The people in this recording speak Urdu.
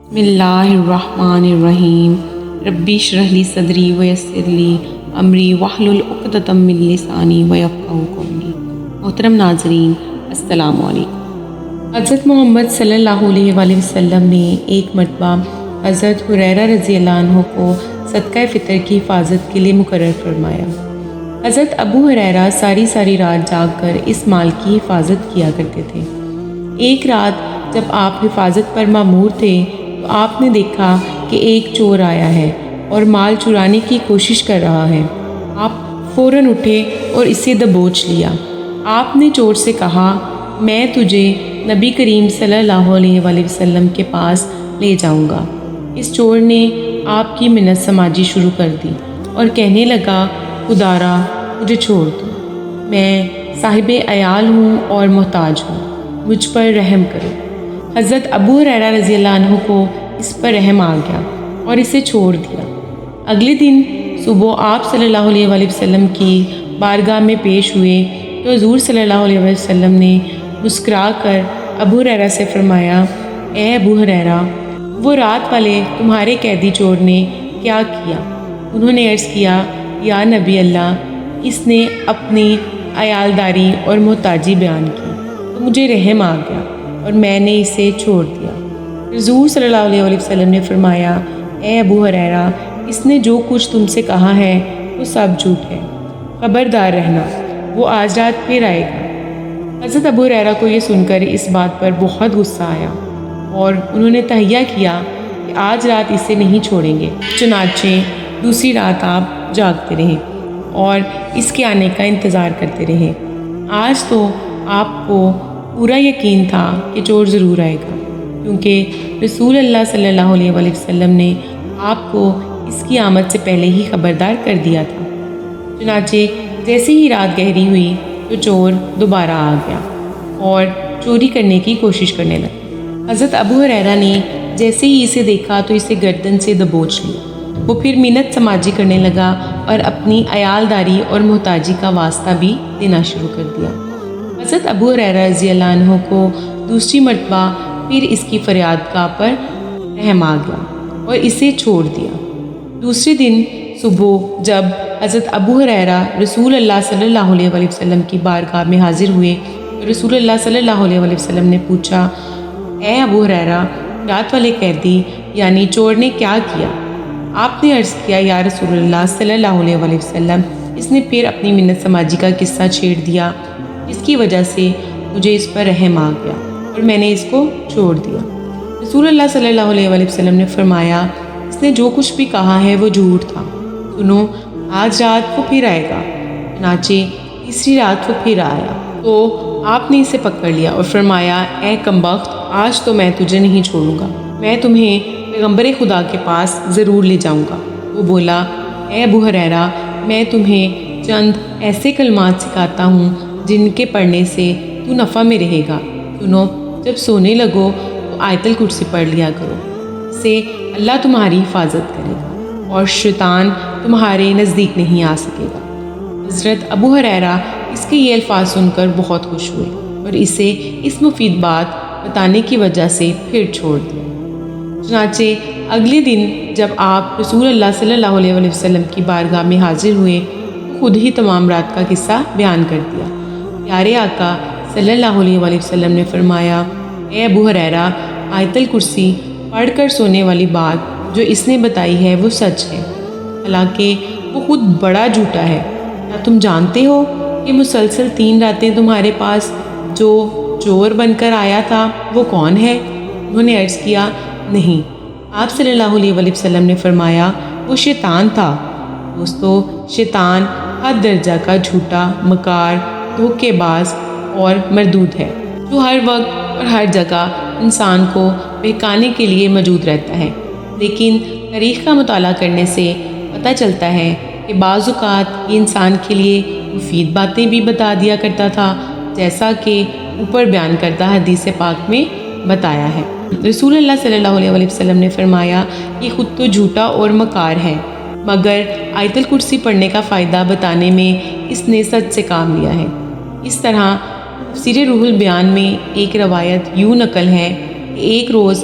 بسم اللہ الرحمن الرحیم ربی اشرح لی صدری ویسر لی امری واحلل عقدۃ من لسانی یفقہوا قولی۔ محترم ناظرین، السلام علیکم۔ حضرت محمد صلی اللہ علیہ وآلہ وسلم نے ایک مرتبہ حضرت ہریرہ رضی اللہ عنہ کو صدقہ فطر کی حفاظت کے لیے مقرر فرمایا۔ حضرت ابو ہریرہ ساری رات جاگ کر اس مال کی حفاظت کیا کرتے تھے۔ ایک رات جب آپ حفاظت پر مامور تھے تو آپ نے دیکھا کہ ایک چور آیا ہے اور مال چرانے کی کوشش کر رہا ہے۔ آپ فوراً اٹھے اور اسے دبوچ لیا۔ آپ نے چور سے کہا، میں تجھے نبی کریم صلی اللہ علیہ وآلہ وسلم کے پاس لے جاؤں گا۔ اس چور نے آپ کی منت سماجی شروع کر دی اور کہنے لگا، خدارا مجھے چھوڑ دو، میں صاحب عیال ہوں اور محتاج ہوں، مجھ پر رحم کرو۔ حضرت ابو ہریرہ رضی اللہ عنہ کو اس پر رحم آ گیا اور اسے چھوڑ دیا۔ اگلے دن صبح آپ صلی اللہ علیہ وآلہ وسلم کی بارگاہ میں پیش ہوئے تو حضور صلی اللہ علیہ وآلہ وسلم نے مسکرا کر ابو ہریرہ سے فرمایا، اے ابو ہریرہ، وہ رات والے تمہارے قیدی چور نے کیا کیا؟ انہوں نے عرض کیا، یا نبی اللہ، اس نے اپنی عیالداری اور محتاجی بیان کی تو مجھے رحم آ گیا اور میں نے اسے چھوڑ دیا۔ حضور صلی اللہ علیہ وآلہ وسلم نے فرمایا، اے ابو ہریرہ، اس نے جو کچھ تم سے کہا ہے وہ سب جھوٹ ہے، خبردار رہنا، وہ آج رات پھر آئے گا۔ حضرت ابو ہریرہ کو یہ سن کر اس بات پر بہت غصہ آیا اور انہوں نے تہیہ کیا کہ آج رات اسے نہیں چھوڑیں گے۔ چنانچہ دوسری رات آپ جاگتے رہے اور اس کے آنے کا انتظار کرتے رہے۔ آج تو آپ کو پورا یقین تھا کہ چور ضرور آئے گا، کیونکہ رسول اللہ صلی اللہ علیہ وآلہ وسلم نے آپ کو اس کی آمد سے پہلے ہی خبردار کر دیا تھا۔ چنانچہ جیسے ہی رات گہری ہوئی تو چور دوبارہ آ گیا اور چوری کرنے کی کوشش کرنے لگا۔ حضرت ابو ہریرہ نے جیسے ہی اسے دیکھا تو اسے گردن سے دبوچ لیا۔ وہ پھر منت سماجی کرنے لگا اور اپنی عیالداری اور محتاجی کا واسطہ بھی دینا شروع کر دیا۔ حضرت ابو ہریرہ رضی اللہ عنہ کو دوسری مرتبہ پھر اس کی فریاد گاہ پر رحم آ گیا اور اسے چھوڑ دیا۔ دوسرے دن صبح جب حضرت ابو ہریرہ رسول اللہ صلی اللہ علیہ وآلہ وسلم کی بارگاہ میں حاضر ہوئے تو رسول اللہ صلی اللہ علیہ وآلہ وسلم نے پوچھا، اے ابو ہریرہ، رات والے قیدی یعنی چور نے کیا کیا؟ آپ نے عرض کیا، یا رسول اللہ صلی اللہ علیہ وآلہ وسلم، اس نے پھر اپنی منت سماجی کا قصہ چھیڑ دیا، جس کی وجہ سے مجھے اس پر رحم آ گیا اور میں نے اس کو چھوڑ دیا۔ رسول اللہ صلی اللہ علیہ وآلہ وسلم نے فرمایا، اس نے جو کچھ بھی کہا ہے وہ جھوٹ تھا، سنو، آج رات وہ پھر آئے گا۔ چنانچہ تیسری رات وہ پھر آیا تو آپ نے اسے پکڑ لیا اور فرمایا، اے کمبخت، آج تو میں تجھے نہیں چھوڑوں گا، میں تمہیں پیغمبر خدا کے پاس ضرور لے جاؤں گا۔ وہ بولا، اے ابو ہریرہ، میں تمہیں چند ایسے کلمات سکھاتا ہوں جن کے پڑھنے سے تو نفع میں رہے گا۔ سنو، جب سونے لگو تو آیت الکرسی پڑھ لیا کرو، اس سے اللہ تمہاری حفاظت کرے گا اور شیطان تمہارے نزدیک نہیں آ سکے گا۔ حضرت ابو ہریرہ اس کے یہ الفاظ سن کر بہت خوش ہوئے اور اسے اس مفید بات بتانے کی وجہ سے پھر چھوڑ دیا۔ چنانچہ اگلے دن جب آپ رسول اللہ صلی اللہ علیہ وآلہ وسلم کی بارگاہ میں حاضر ہوئے تو خود ہی تمام رات کا قصہ بیان کر دیا۔ پیارے آقا صلی اللہ علیہ وآلہ وسلم نے فرمایا، اے ابو ہریرہ، آیت الکرسی پڑھ کر سونے والی بات جو اس نے بتائی ہے وہ سچ ہے، حالانکہ وہ خود بڑا جھوٹا ہے۔ کیا تم جانتے ہو کہ مسلسل 3 راتیں تمہارے پاس جو چور بن کر آیا تھا وہ کون ہے؟ انہوں نے عرض کیا، نہیں۔ آپ صلی اللہ علیہ وآلہ وسلم نے فرمایا، وہ شیطان تھا۔ دوستو، شیطان حد درجہ کا جھوٹا، مکار، دھوکے باز اور مردود ہے، جو ہر وقت اور ہر جگہ انسان کو بہکانے کے لیے موجود رہتا ہے۔ لیکن تاریخ کا مطالعہ کرنے سے پتہ چلتا ہے کہ بعض اوقات یہ انسان کے لیے مفید باتیں بھی بتا دیا کرتا تھا، جیسا کہ اوپر بیان کردہ حدیث پاک میں بتایا ہے۔ رسول اللہ صلی اللہ علیہ وآلہ وسلم نے فرمایا، یہ خود تو جھوٹا اور مکار ہے، مگر آیت الکرسی پڑھنے کا فائدہ بتانے میں اس نے سچ سے کام لیا ہے۔ اس طرح تفسیر روح البیان میں ایک روایت یوں نقل ہے کہ ایک روز